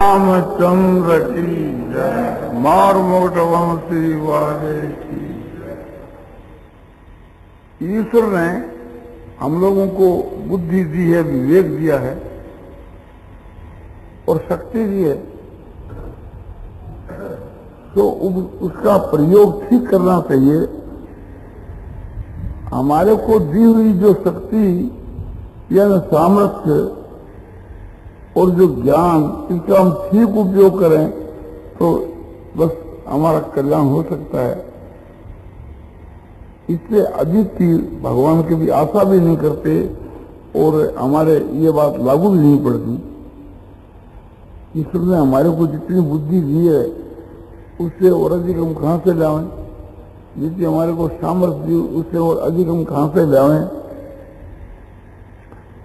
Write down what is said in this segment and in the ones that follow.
रामचंद्र की जय। मारमोट वंशी वाले की जय। ईश्वर ने हम लोगों को बुद्धि दी है, विवेक दिया है और शक्ति दी है, तो उसका प्रयोग ठीक करना चाहिए। हमारे को दी हुई जो शक्ति या सामर्थ्य और जो ज्ञान, इसका हम ठीक उपयोग करें तो बस हमारा कल्याण हो सकता है। इससे अधिक की भगवान की भी आशा भी नहीं करते और हमारे ये बात लागू भी नहीं पड़ती। ईश्वर ने हमारे को जितनी बुद्धि दी है उससे और अधिक हम कहां से लाएं, जितनी हमारे को सामर्थ्य दी उससे और अधिक हम कहां से लाएं।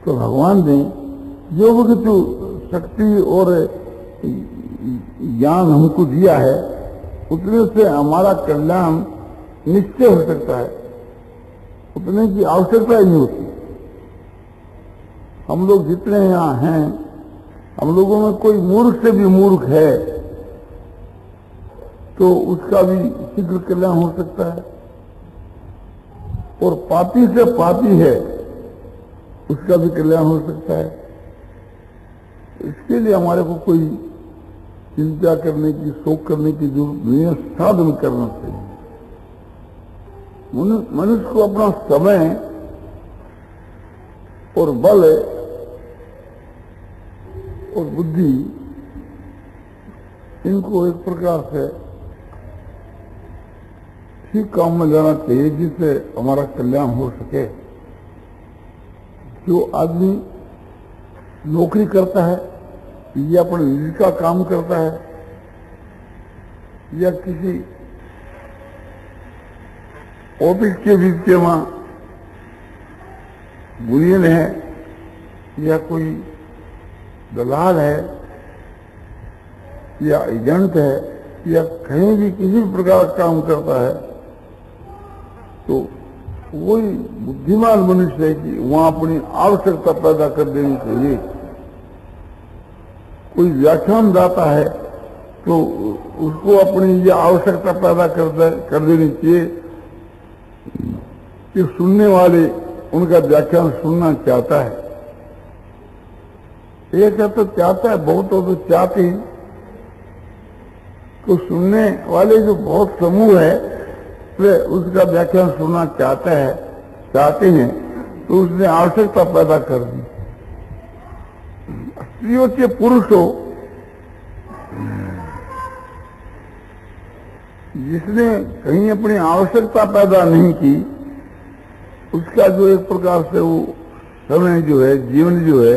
तो भगवान ने जो वक्त शक्ति और ज्ञान हमको दिया है उतने से हमारा कल्याण निश्चय हो सकता है, उतने की आवश्यकता ही नहीं होती। हम लोग जितने यहाँ हैं, हम लोगों में कोई मूर्ख से भी मूर्ख है तो उसका भी शीघ्र कल्याण हो सकता है, और पापी से पापी है उसका भी कल्याण हो सकता है। इसके लिए हमारे को कोई चिंता करने की, शोक करने की जरूरत नहीं है, साधन करना चाहिए। मनुष्य को अपना समय और बल और बुद्धि, इनको एक प्रकार से ठीक काम में लाना चाहिए जिससे हमारा कल्याण हो सके। जो आदमी नौकरी करता है या अपने निजी का काम करता है या किसी ऑफिस के बीच वहां बुनियन है या कोई दलाल है या एजेंट है या कहीं भी किसी भी प्रकार का काम करता है, तो वही बुद्धिमान मनुष्य है कि वहां अपनी आवश्यकता पैदा कर देनी चाहिए। कोई व्याख्यान दाता है तो उसको अपनी ये आवश्यकता पैदा कर देनी चाहिए कि सुनने वाले उनका व्याख्यान सुनना चाहता है। एक है तो चाहता है, बहुत हो तो चाहते ही। तो सुनने वाले जो बहुत समूह है वे उसका व्याख्यान सुनना चाहते हैं, तो उसने आवश्यकता पैदा कर दी। स्त्री हो चाहे पुरुष हो, जिसने कहीं अपनी आवश्यकता पैदा नहीं की उसका जो एक प्रकार से वो समय जो है, जीवन जो है,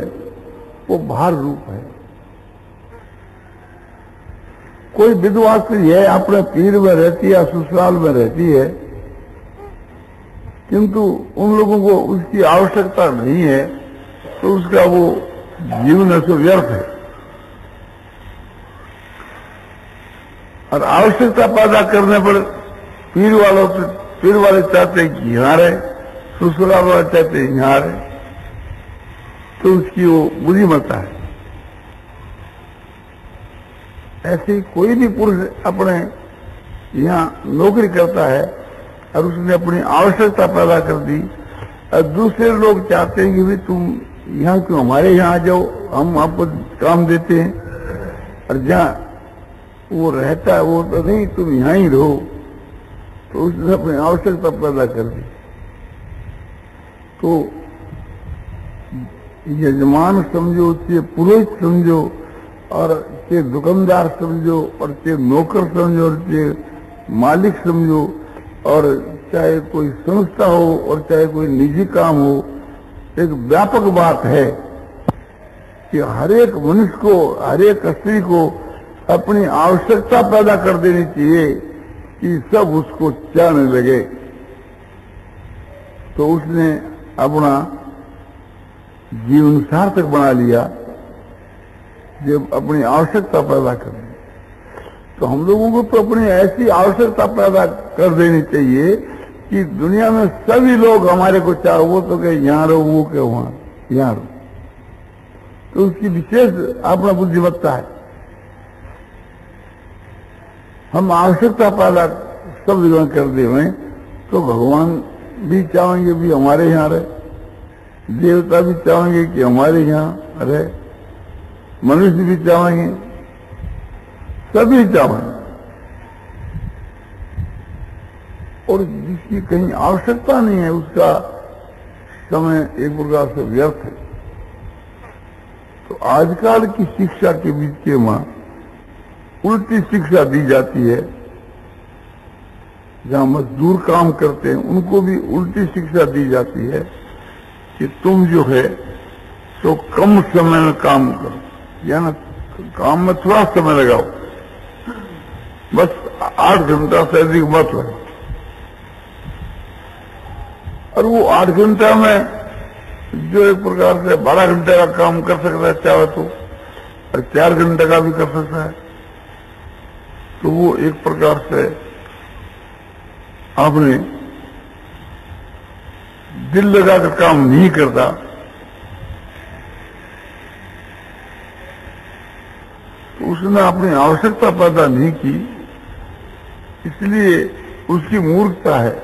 वो भार रूप है। कोई विधवा स्त्री है, अपने पीर में रहती है, ससुराल में रहती है, किंतु उन लोगों को उसकी आवश्यकता नहीं है, तो उसका वो जीवन है सो व्यर्थ है। और आवश्यकता पैदा करने पर पीर वाले चाहते हैं कि यहाँ रहे, ससुराल वाले चाहते हैं यहाँ रहे, तो उसकी वो बुद्धिमत्ता है। ऐसे ही कोई भी पुरुष अपने यहाँ नौकरी करता है और उसने अपनी आवश्यकता पैदा कर दी, और दूसरे लोग चाहते हैं कि भाई तुम यहाँ क्यों, हमारे यहाँ आ जाओ, हम आपको काम देते हैं। और जहाँ वो रहता है वो तो नहीं, तुम यहाँ ही रहो, तो उसने अपनी आवश्यकता पैदा कर दी। तो यजमान समझो, चाहे पुरोहित समझो, और चाहे दुकानदार समझो, और चाहे नौकर समझो, और चाहे मालिक समझो, और चाहे कोई संस्था हो और चाहे कोई निजी काम हो, एक व्यापक बात है कि हर एक मनुष्य को, हर एक स्त्री को अपनी आवश्यकता पैदा कर देनी चाहिए कि सब उसको चाहने लगे। तो उसने अपना जीवन सार्थक बना लिया जब अपनी आवश्यकता पैदा कर दी। तो हम लोगों को तो अपनी ऐसी आवश्यकता पैदा कर देनी चाहिए कि दुनिया में सभी लोग हमारे को चाहे, वो तो कहे यहाँ रहो, वो कहे वहां यहाँ रहो। तो उसकी विशेष अपना बुद्धिमत्ता है। हम आवश्यकता पैदा सब जगह कर दे हुए तो भगवान भी चाहेंगे भी हमारे यहाँ रहे, देवता भी चाहेंगे कि हमारे यहाँ रहे, मनुष्य भी चाहेंगे, सभी चाहेंगे। और जिसकी कहीं आवश्यकता नहीं है उसका समय एक प्रकार से व्यर्थ है। तो आजकल की शिक्षा के बीच के वहां उल्टी शिक्षा दी जाती है। जहां मजदूर काम करते हैं उनको भी उल्टी शिक्षा दी जाती है कि तुम जो है तो कम समय में काम करो, या ना काम में थोड़ा समय लगाओ, बस 8 घंटा से अधिक मत लगाओ। और वो 8 घंटा में जो एक प्रकार से 12 घंटे का काम कर सकता है चाहे तो, और 4 घंटे का भी कर सकता है, तो वो एक प्रकार से आपने दिल लगाकर काम नहीं करता। तो उसने अपनी आवश्यकता पैदा नहीं की, इसलिए उसकी मूर्खता है।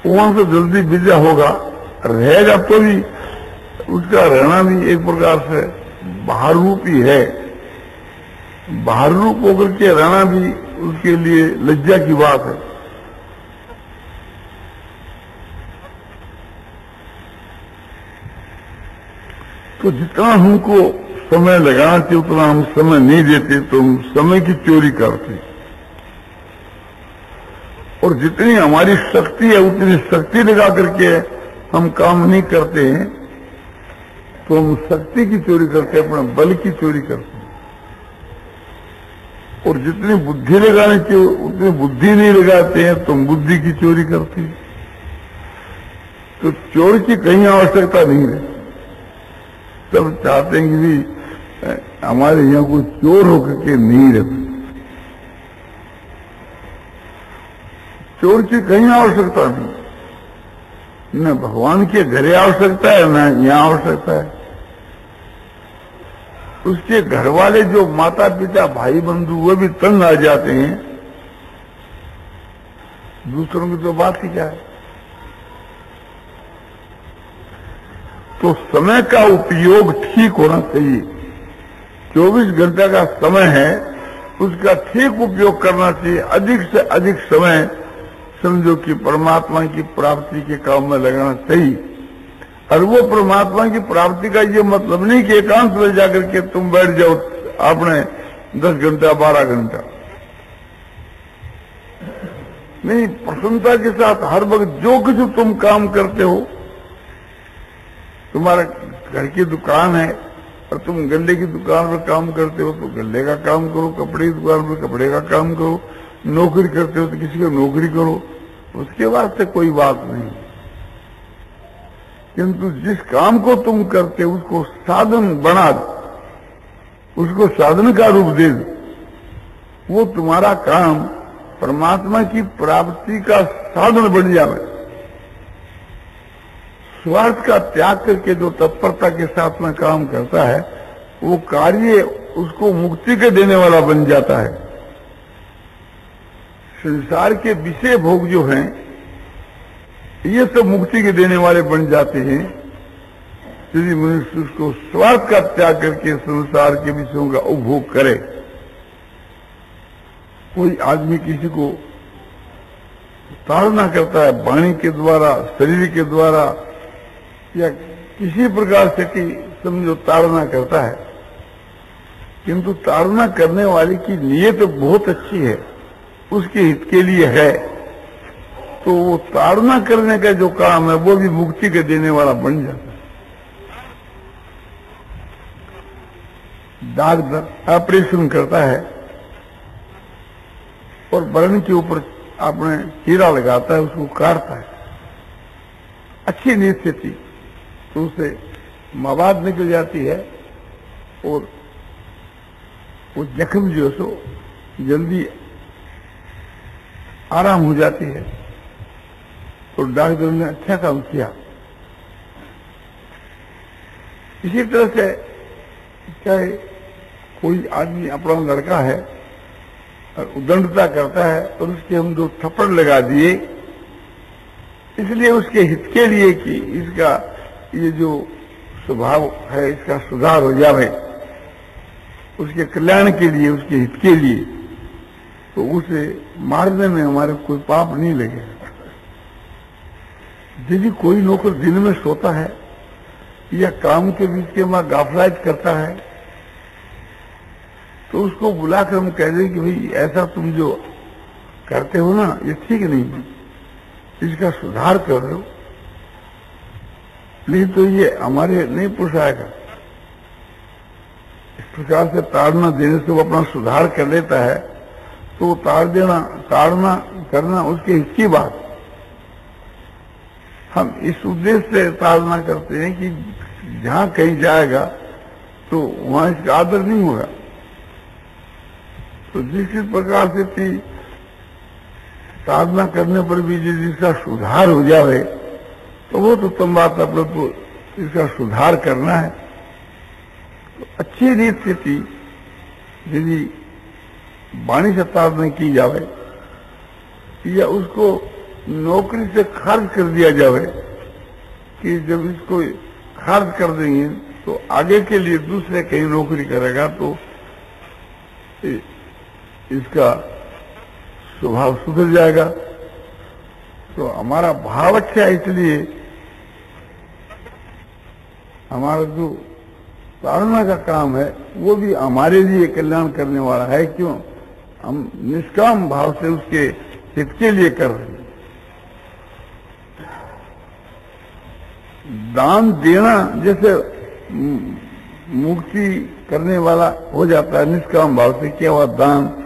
वहां से जल्दी विदा होगा, रहेगा तो भी उसका रहना भी एक प्रकार से बाहर रूप ही है। बाहर रूप होकर के रहना भी उसके लिए लज्जा की बात है। तो जितना हमको समय लगाना चाहिए उतना हम समय नहीं देते, तो हम समय की चोरी करते। और जितनी हमारी शक्ति है उतनी शक्ति लगा करके हम काम नहीं करते हैं, तो हम शक्ति की चोरी करते हैं, अपने बल की चोरी करते हैं। और जितनी बुद्धि लगानी चाहिए उतनी बुद्धि नहीं लगाते हैं, तो हम बुद्धि की चोरी करते हैं। तो चोर की कहीं आवश्यकता नहीं है। सब चाहते हैं कि भी हमारे यहाँ कोई चोर होकर के नहीं रहते। चोर की कहीं आवश्यकता नहीं, न भगवान के घरे आवश्यकता है न यहाँ आवश्यकता है। उसके घर वाले जो माता पिता भाई बंधु वो भी तंग आ जाते हैं, दूसरों की तो बात ही क्या है। तो समय का उपयोग ठीक होना चाहिए। 24 घंटे का समय है, उसका ठीक उपयोग करना चाहिए। अधिक से अधिक समय समझो कि परमात्मा की प्राप्ति के काम में लगाना चाहिए। और वो परमात्मा की प्राप्ति का ये मतलब नहीं कि एकांत में जाकर के तुम बैठ जाओ आपने 10 घंटा 12 घंटा नहीं, प्रसन्नता के साथ हर वक्त जो कुछ तुम काम करते हो, तुम्हारा घर की दुकान है और तुम गल्ले की दुकान पर काम करते हो तो गल्ले का काम करो, कपड़े की दुकान पर कपड़े का काम करो, नौकरी करते हो तो किसी को नौकरी करो, उसके वास्ते कोई बात नहीं। किंतु जिस काम को तुम करते हो उसको साधन बना दो, उसको साधन का रूप दे दो, वो तुम्हारा काम परमात्मा की प्राप्ति का साधन बन जाए। स्वार्थ का त्याग करके जो तत्परता के साथ में काम करता है वो कार्य उसको मुक्ति के देने वाला बन जाता है। संसार के विषय भोग जो हैं ये सब मुक्ति के देने वाले बन जाते हैं यदि मनुष्य उसको स्वार्थ का त्याग करके संसार के विषयों का उपभोग करे। कोई आदमी किसी को ताड़ना करता है वाणी के द्वारा, शरीर के द्वारा या किसी प्रकार से कि समझो ताड़ना करता है, किंतु ताड़ना करने वाले की नीयत बहुत अच्छी है, उसके हित के लिए है, तो वो ताड़ना करने का जो काम है वो भी मुक्ति के देने वाला बन जाता है। डॉक्टर ऑपरेशन करता है और बर्न के ऊपर आपने हीरा लगाता है, उसको काटता है, अच्छी नीयत से थी तो उसे मवाद निकल जाती है और वो जख्म जो है सो जल्दी आराम हो जाती है। तो डॉक्टर ने अच्छा काम किया। इसी तरह से चाहे कोई आदमी अपना लड़का है और उदंडता करता है और उसके हम 2 थप्पड़ लगा दिए, इसलिए उसके हित के लिए कि इसका ये जो स्वभाव है इसका सुधार हो जाए, उसके कल्याण के लिए, उसके हित के लिए, तो उसे मारने में हमारे कोई पाप नहीं लगेगा। यदि कोई नौकर दिन में सोता है या काम के बीच के वहां गाफलात करता है तो उसको बुलाकर हम कह दें कि भाई ऐसा तुम जो करते हो ना ये ठीक नहीं है, इसका सुधार कर रहे हो, नहीं तो ये हमारे नहीं पोषाएगा। इस प्रकार से ताड़ना देने से वो अपना सुधार कर लेता है, तो वो ताड़ना करना उसके हित की बात। हम इस उद्देश्य से ताड़ना करते हैं कि जहां कहीं जाएगा तो वहां इसका आदर नहीं होगा। तो जिस प्रकार से ताड़ना करने पर भी यदि इसका सुधार हो जाए तो वो तो उत्तम बात, अपने को इसका सुधार करना है। तो अच्छी रीत से यदि वाणी से ताड़ना की जाए या उसको नौकरी से खारिज कर दिया जाए कि जब इसको खारिज कर देंगे तो आगे के लिए दूसरे कहीं नौकरी करेगा तो इसका स्वभाव सुधर जाएगा। तो हमारा भाव अच्छा है, इसलिए हमारा जो ताड़ना का काम है वो भी हमारे लिए कल्याण करने वाला है। क्यों? हम निष्काम भाव से उसके हित के लिए कर रहे हैं। दान देना जैसे मुक्ति करने वाला हो जाता है निष्काम भाव से, क्या हुआ दान,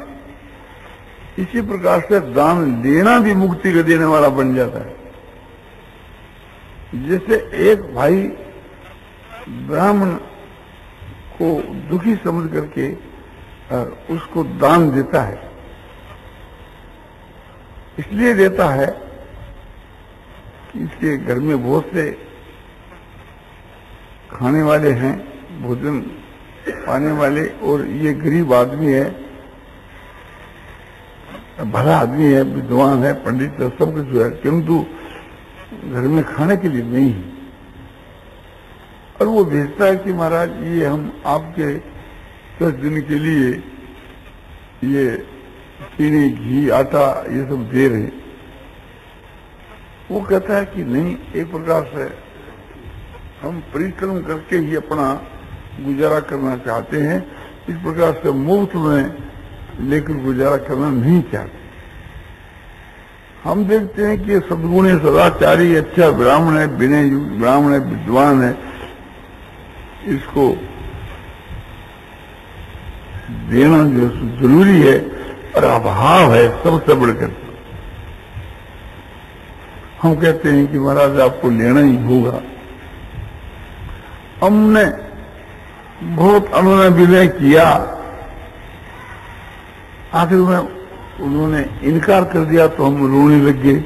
इसी प्रकार से दान लेना भी मुक्ति को देने वाला बन जाता है। जैसे एक भाई ब्राह्मण को दुखी समझ करके उसको दान देता है, इसलिए देता है कि इसके घर में बहुत से खाने वाले हैं, भोजन पाने वाले, और ये गरीब आदमी है, भला आदमी है, विद्वान है, पंडित है, सब कुछ है, किंतु घर में खाने के लिए नहीं है। और वो भेजता है कि महाराज ये हम आपके 10 दिन के लिए ये चीनी, घी, आटा ये सब दे रहे। वो कहता है कि नहीं, एक प्रकार से हम परिश्रम करके ही अपना गुजारा करना चाहते हैं, इस प्रकार से मुफ्त में लेकर गुजारा करना नहीं चाहते। हम देखते हैं कि ये सद्गुणी सदाचारी अच्छा ब्राह्मण है, विनय ब्राह्मण है, विद्वान है, इसको देना जो जरूरी है और अभाव है सबसे बढ़कर। हम कहते हैं कि महाराज आपको लेना ही होगा। हमने बहुत अनुनय विनय किया, आखिर में उन्होंने इनकार कर दिया तो हम रोने लग गए।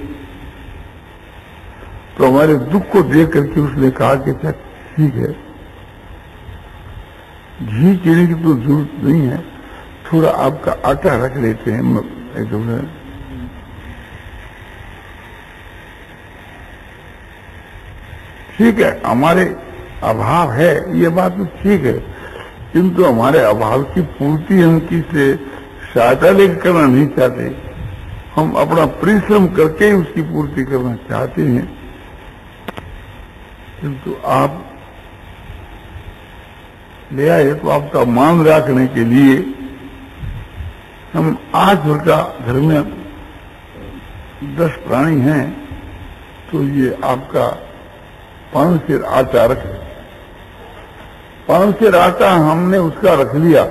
तो हमारे दुख को देख करके उसने कहा कि अच्छा ठीक है, घी चीनी की तो जरूरत नहीं है, थोड़ा आपका आटा रख लेते हैं एकदम। ठीक है, हमारे अभाव है ये बात तो ठीक है, किंतु हमारे अभाव की पूर्ति हम किसी सहायता लेकर करना नहीं चाहते, हम अपना परिश्रम करके ही उसकी पूर्ति करना चाहते हैं। किंतु आप ले आए तो आपका मान रखने के लिए हम आज भर का घर में 10 प्राणी हैं, तो ये आपका 5 सेर आटा रख, 5 सेर आटा हमने उसका रख लिया।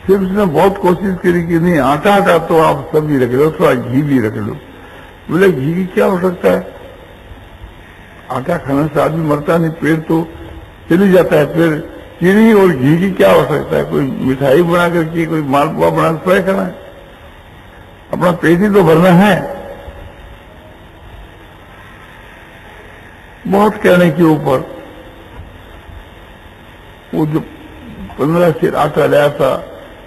फिर उसने बहुत कोशिश करी कि नहीं आटा तो आप सभी रख लो, थोड़ा घी भी रख लो। बोले घी की क्या हो सकता है, आटा खाने से आदमी मरता नहीं, पेट तो चली जाता है, फिर चीनी और घी की क्या हो सकता है, कोई मिठाई बना करके, कोई मालपुआ बना कर फ्राई करना है, अपना पेट ही तो भरना है। बहुत कहने के ऊपर वो जो 15 सेर आटा लाया था,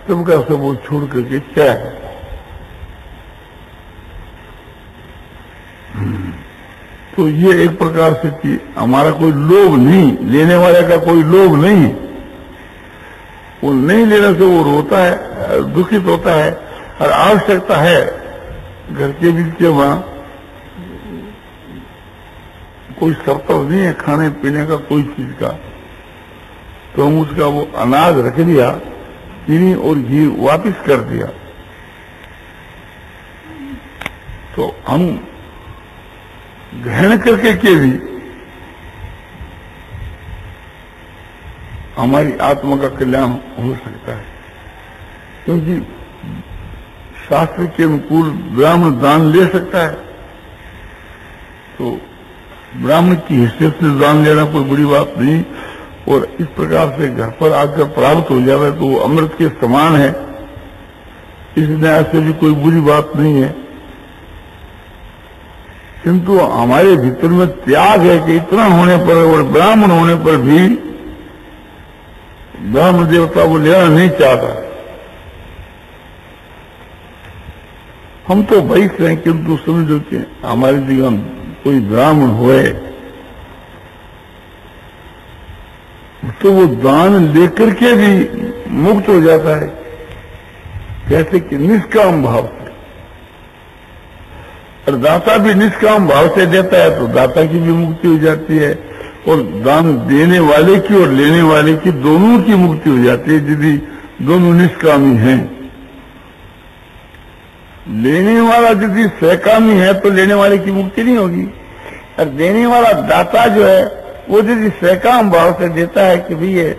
सबका सब वो छोड़ करके चला गया। तो ये एक प्रकार से कि हमारा कोई लोभ नहीं, लेने वाले का कोई लोभ नहीं, वो नहीं लेने से वो रोता है, दुखित होता है, और आवश्यकता है घर के बीच के वहां कोई सर्तव नहीं है खाने पीने का, कोई चीज का, तो हम उसका वो अनाज रख दिया, चीनी और घी वापिस कर दिया। तो हम ग्रहण करके के भी हमारी आत्मा का कल्याण हो सकता है, क्योंकि शास्त्र के अनुकूल ब्राह्मण दान ले सकता है, तो ब्राह्मण की हैसियत से दान लेना कोई बड़ी बात नहीं, और इस प्रकार से घर पर आकर प्राप्त हो जाए तो वो अमृत के समान है, इस न्याय से भी कोई बुरी बात नहीं है। किंतु हमारे भीतर में त्याग है कि इतना होने पर और ब्राह्मण होने पर भी ब्राह्मण देवता वो लेना नहीं चाहता। हम तो वैश्य हैं, किंतु समझो कि हमारे जीवन कोई ब्राह्मण हुए तो वो दान लेकर के भी मुक्त हो जाता है, कैसे कि निष्काम भाव से, और दाता भी निष्काम भाव से देता है तो दाता की भी मुक्ति हो जाती है, और दान देने वाले की और लेने वाले की दोनों की मुक्ति हो जाती है, यदि दोनों निष्कामी हैं। लेने वाला यदि सहकामी है तो लेने वाले की मुक्ति नहीं होगी, और देने वाला दाता जो है वो यदि सहकाम भाव से देता है कि भाई ये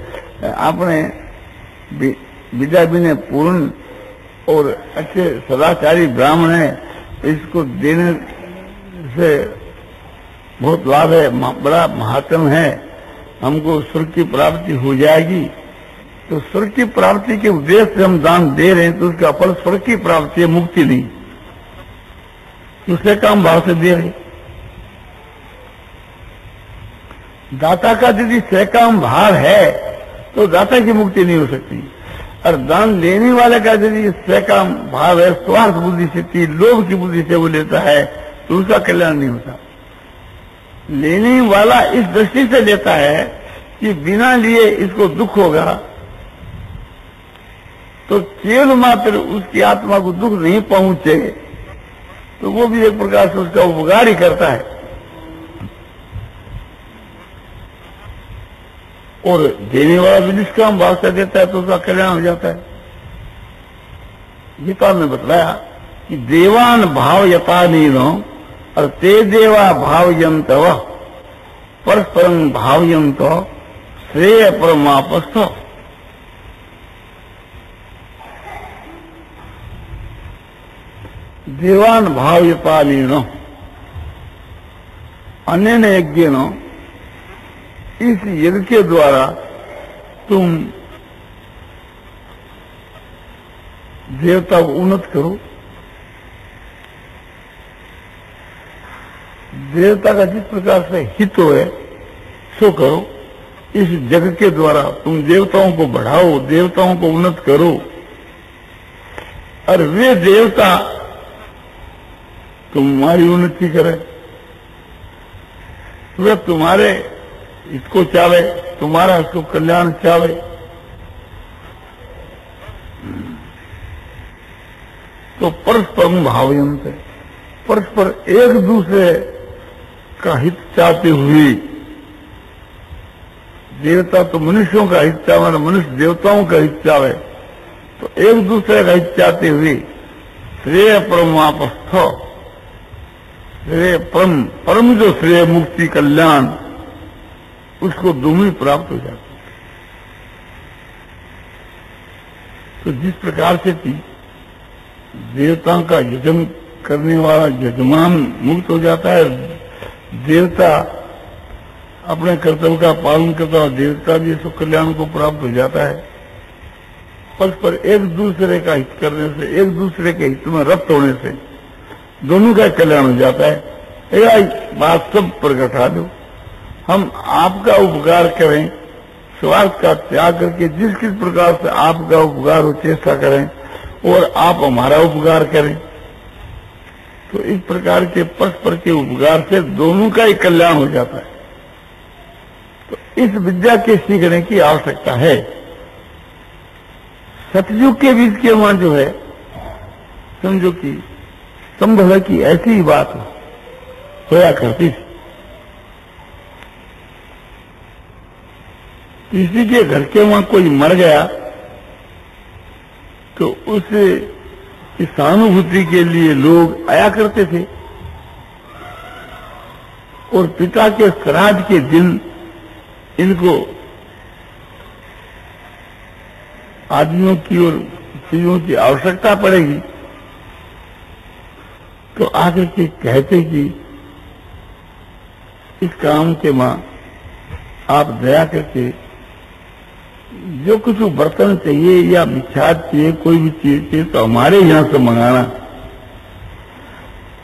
आपने विद्या विनय पूर्ण और अच्छे सदाचारी ब्राह्मण है, इसको देने से बहुत लाभ है, बड़ा महात्म है, हमको स्वर्ग की प्राप्ति हो जाएगी, तो स्वर्ग की प्राप्ति के उद्देश्य से हम दान दे रहे हैं तो उसका फल स्वर्ग की प्राप्ति है, मुक्ति नहीं। दूसरे काम भाव से दे रहे। दाता का यदि सहकाम भाव है तो दाता की मुक्ति नहीं हो सकती, और दान लेने वाले का यदि सहकाम भाव है, स्वार्थ बुद्धि से, लोभ की बुद्धि से वो लेता है तो उसका कल्याण नहीं होता। लेने वाला इस दृष्टि से लेता है कि बिना लिए इसको दुख होगा, तो केवल मात्र उसकी आत्मा को दुख नहीं पहुंचे तो वो भी एक प्रकार से उसका उपकार ही करता है। और देने वाला भी निष्काम भाव से देता है तो उसका कल्याण हो जाता है। गीता में बतलाया कि देवान भाव यथा नीनो और ते देवा भावयंत परस्परं भावयंत श्रेय परमापस्थ। देवान भावयता नीनो अन्य यज्ञ नो, इस यज्ञ के द्वारा तुम देवता को उन्नत करो। देवता का जिस प्रकार से हित हो सो करो। इस जग के द्वारा तुम देवताओं को बढ़ाओ, देवताओं को उन्नत करो, और वे देवता तुम्हारी उन्नति करे, वे तुम्हारे इसको चाहे, तुम्हारा इसको कल्याण चाहे। तो परस्पर भावयंत है, परस्पर एक दूसरे का हित चाहते हुए, देवता तो मनुष्यों का हित चाहे, मनुष्य देवताओं का हित चाहे, तो एक दूसरे का हित चाहते हुए श्रेय परमापस्थ, श्रेय परम, परम जो श्रेय मुक्ति कल्याण उसको दोनों प्राप्त हो जाता है। तो जिस प्रकार से देवताओं का यजन करने वाला यजमान मुक्त हो जाता है, देवता अपने कर्तव्य का पालन करता है, देवता भी सुख कल्याण को प्राप्त हो जाता है। परस्पर एक दूसरे का हित करने से, एक दूसरे के हित में रत होने से दोनों का कल्याण हो जाता है। यह बात सब प्रगटा दो, हम आपका उपकार करें, स्वार्थ का त्याग करके जिस किस प्रकार से आपका उपकार हो चेष्टा करें और आप हमारा उपकार करें, तो इस प्रकार के परस्पर के उपकार से दोनों का ही कल्याण हो जाता है। तो इस विद्या के सीखने की आवश्यकता है। सतयुग के बीच के वहां जो है, समझो कि संभव की ऐसी ही बात होया करती थी। किसी के घर के वहां कोई मर गया तो उस सहानुभूति के लिए लोग आया करते थे और पिता के श्राद्ध के दिन इनको आदमियों की और चीजों की आवश्यकता पड़ेगी, तो आकर के कहते कि इस काम के मां आप दया करके जो कुछ बर्तन चाहिए या मिठास चाहिए, कोई भी चीज चाहिए तो हमारे यहां से मंगाना,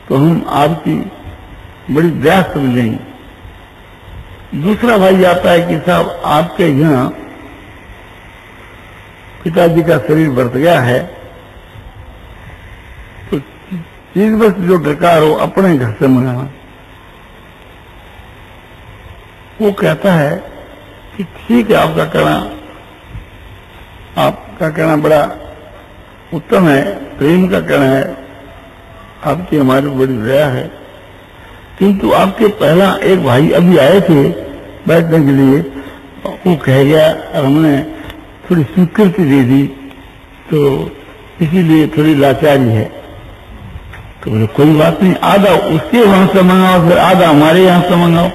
तो हम आपकी बड़ी दया समझेंगे। दूसरा भाई आता है कि साहब आपके यहां पिताजी का शरीर बरत गया है, तो चीज बस जो दरकार हो अपने घर से मंगाना। वो कहता है कि ठीक है, आपका कहना बड़ा उत्तम है, प्रेम का कहना है, आपकी हमारी बड़ी दया है, किंतु आपके पहला एक भाई अभी आए थे बैठने के लिए, वो कह गया और हमने थोड़ी स्वीकृति दे दी, तो इसीलिए थोड़ी लाचारी है। तो बोले कोई बात नहीं, आधा उसके वहां से मंगाओ, फिर आधा हमारे यहां से मंगाओ।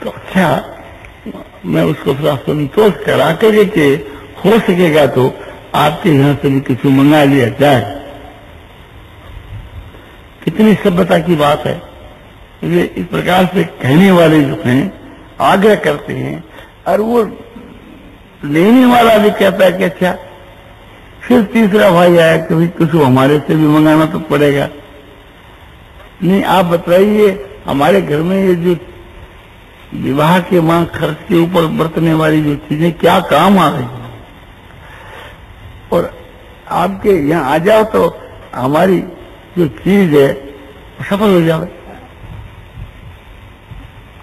तो अच्छा, मैं उसको थोड़ा संतोष करा कर के हो सकेगा तो आपके यहां से भी कुछ मंगा लिया जाए। कितनी सभ्यता की बात है। ये इस प्रकार से कहने वाले जो हैं आग्रह करते हैं, और वो लेने वाला भी कहता है कि अच्छा। फिर तीसरा भाई आया कि भाई कुछ हमारे से भी मंगाना तो पड़ेगा। नहीं, आप बताइए हमारे घर में ये जो विवाह के मां खर्च के ऊपर बरतने वाली जो चीजें क्या काम आ रही है, और आपके यहाँ आ जाओ तो हमारी जो चीज है सफल हो जाए।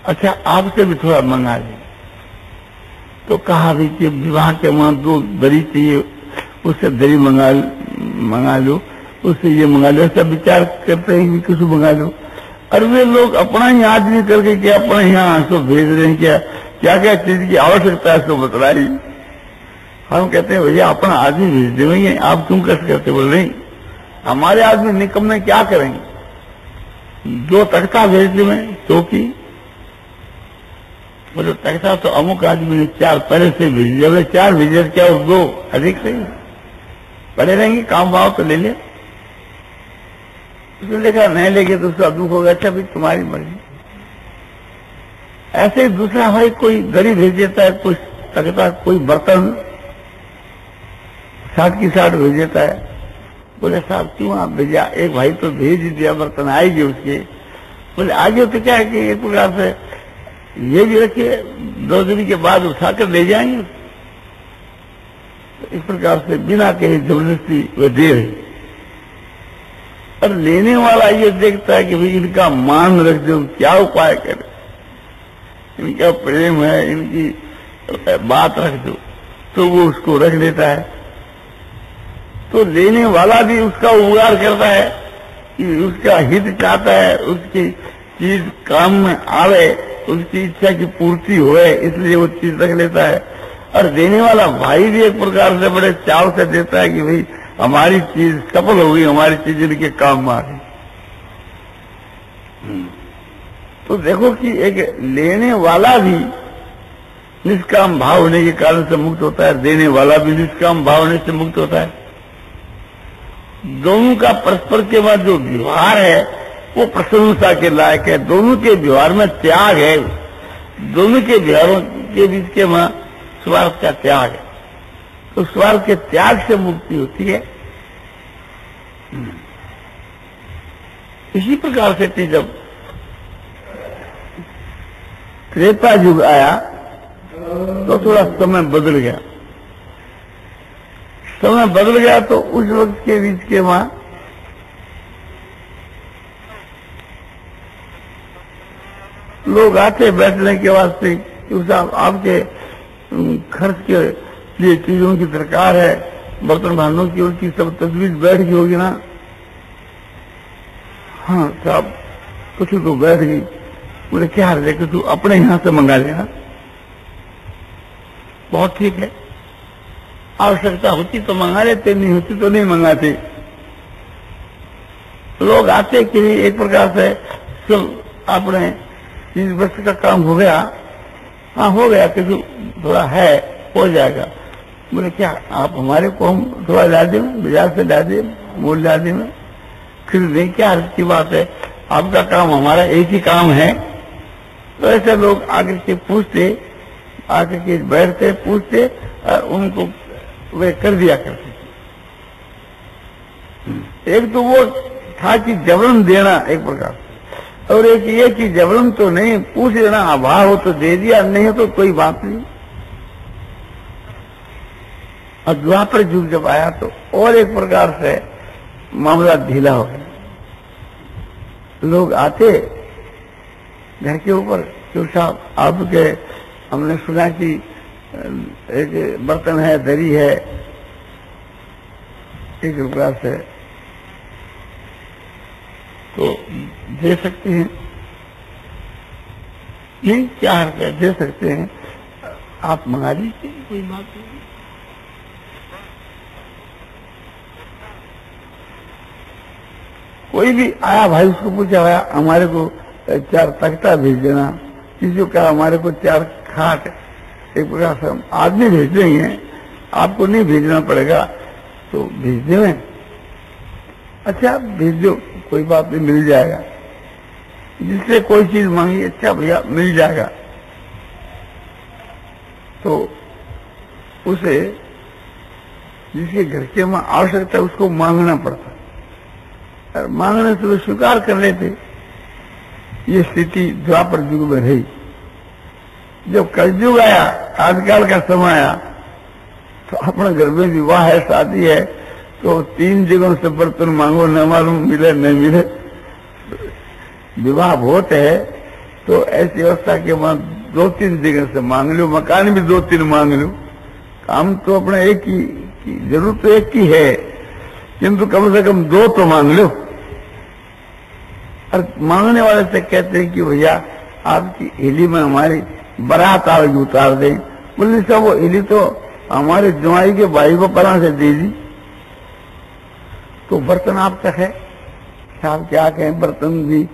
अच्छा, आपसे भी थोड़ा मंगा ले। तो कहा भी कि विवाह के मां 2 दरी चाहिए, उससे दरी मंगा लो, उससे ये मंगा लो। सब विचार करते हैं कि कुछ मंगा लो, और वे लोग अपना ही आदमी करके क्या अपना यहाँ सो भेज रहे हैं, क्या क्या चीज की आवश्यकता है सो बतलाई। हम कहते हैं भैया अपना आदमी भेज देंगे, आप क्यों कष्ट करते। बोल नहीं, हमारे आदमी निकम्मे क्या करेंगे, 2 तख्ता भेज दें चौकी। बोले तख्ता तो अमुक आदमी ने 4 पहले से भेज दिया। बोले 4 भेजे क्या, और 2 अधिक से पड़े रहेंगे, काम भाव तो ले लिया। उसने देखा नहीं लेके तो उसका दुख होगा। अच्छा भाई तुम्हारी मर्जी। ऐसे दूसरा भाई कोई दरी भेज देता है, कोई तख्ता, कोई बर्तन 60 की 60 भेज देता है। बोले साहब क्यों आप भेजा, एक भाई तो भेज ही दिया, बर्तन आएगी उसके। बोले आगे तो क्या है कि एक प्रकार से ये भी रखिए, 2 दिन के बाद उठाकर ले जाएंगे। तो इस प्रकार से बिना कहे जबरदस्ती वे दे रही। और लेने वाला ये देखता है कि भाई इनका मान रख दो, क्या उपाय करे, इनका प्रेम है, इनकी बात रख दो, तो वो उसको रख लेता है। तो लेने वाला भी उसका उपकार करता है कि उसका हित चाहता है, उसकी चीज काम में आवे, उसकी इच्छा की पूर्ति होए, इसलिए वो चीज रख लेता है। और देने वाला भाई भी एक प्रकार से बड़े चाव से देता है कि भाई हमारी चीज सफल हो गई, हमारी चीज इनके काम में आ गई। तो देखो कि एक लेने वाला भी निष्काम भाव होने के कारण से मुक्त होता है, देने वाला भी निष्काम भाव होने से मुक्त होता है। दोनों का परस्पर के बाद जो व्यवहार है वो प्रशंसा के लायक है। दोनों के व्यवहार में त्याग है, दोनों के व्यवहारों के बीच के वहां स्वार्थ का त्याग है। तो स्वार्थ के त्याग से मुक्ति होती है। इसी प्रकार से जब त्रेता युग आया तो थोड़ा समय बदल गया। समय बदल गया तो उस वक्त के बीच के वहां लोग आते बैठने के वास्ते कि साहब आपके खर्च के लिए चीजों की दरकार है, बर्तन भांडों की, उनकी सब तजवीज बैठ गई होगी ना? हाँ साहब कुछ तो बैठ गई। बोले क्या है, लेकिन तू अपने यहां से मंगा लेना। बहुत ठीक है, आवश्यकता होती तो मंगा लेते, नहीं होती तो नहीं मंगाते। लोग आते कि एक प्रकार से सब अपने चीज वस्तु का काम हो गया। हाँ हो गया, किसी थोड़ा है हो जाएगा। बोले क्या आप हमारे को हम थोड़ा ला दें, बाजार से ला दें, मोल ला दें, फिर नहीं, क्या अर्थ की बात है, आपका काम हमारा एक ही काम है। तो ऐसे लोग आकर के पूछते, आकर के बैठते पूछते और उनको वे कर दिया करते। एक तो वो था कि जबरन देना एक प्रकार, और एक ये कि जबरन तो नहीं, पूछ लेना, अभाव हो तो दे दिया, नहीं हो तो कोई बात नहीं। और द्वापर युग जब आया तो और एक प्रकार से मामला ढीला हो गया। लोग आते घर के ऊपर, क्यों साहब आपके हमने सुना कि एक बर्तन है, दरी है, एक प्रकार से तो दे सकते हैं। नहीं क्या है, दे सकते हैं, आप मंगा लीजिए, कोई बात नहीं। कोई भी आया भाई, उसको पूछा भाई हमारे को 4 तख्ता भेज देना, किसी को कहा हमारे को 4 खाट, एक प्रकार से हम आदमी भेज देंगे, आपको नहीं भेजना पड़ेगा, तो भेज दें। अच्छा भेज दो, कोई बात नहीं, मिल जाएगा। जिससे कोई चीज मांगी, अच्छा भैया मिल जाएगा, तो उसे जिसके घर के में आवश्यकता है उसको मांगना पड़ता, और मांगने से वो स्वीकार कर लेते। ये स्थिति द्वापर युग में रही। जब कलयुग आया, आजकल का समय आया, तो अपने घर में विवाह है, शादी है, तो 3 जगहों से बर्तन मांगो, न मालूम मिले न मिले। विवाह बहुत है तो ऐसी अवस्था के वहां 2-3 जगह से मांग लो, मकान भी 2-3 मांग लो। काम तो अपना एक ही, जरूरत तो एक ही है, किंतु कम से कम 2 तो मांग लो। और मांगने वाले से कहते हैं कि भैया आपकी हिली में हमारी बारात आगे उतार दें। बोले साहब वो हिली तो हमारे जवाई के भाई को परा से दे दी, तो बर्तन आपका है। साहब क्या कहें, बर्तन भी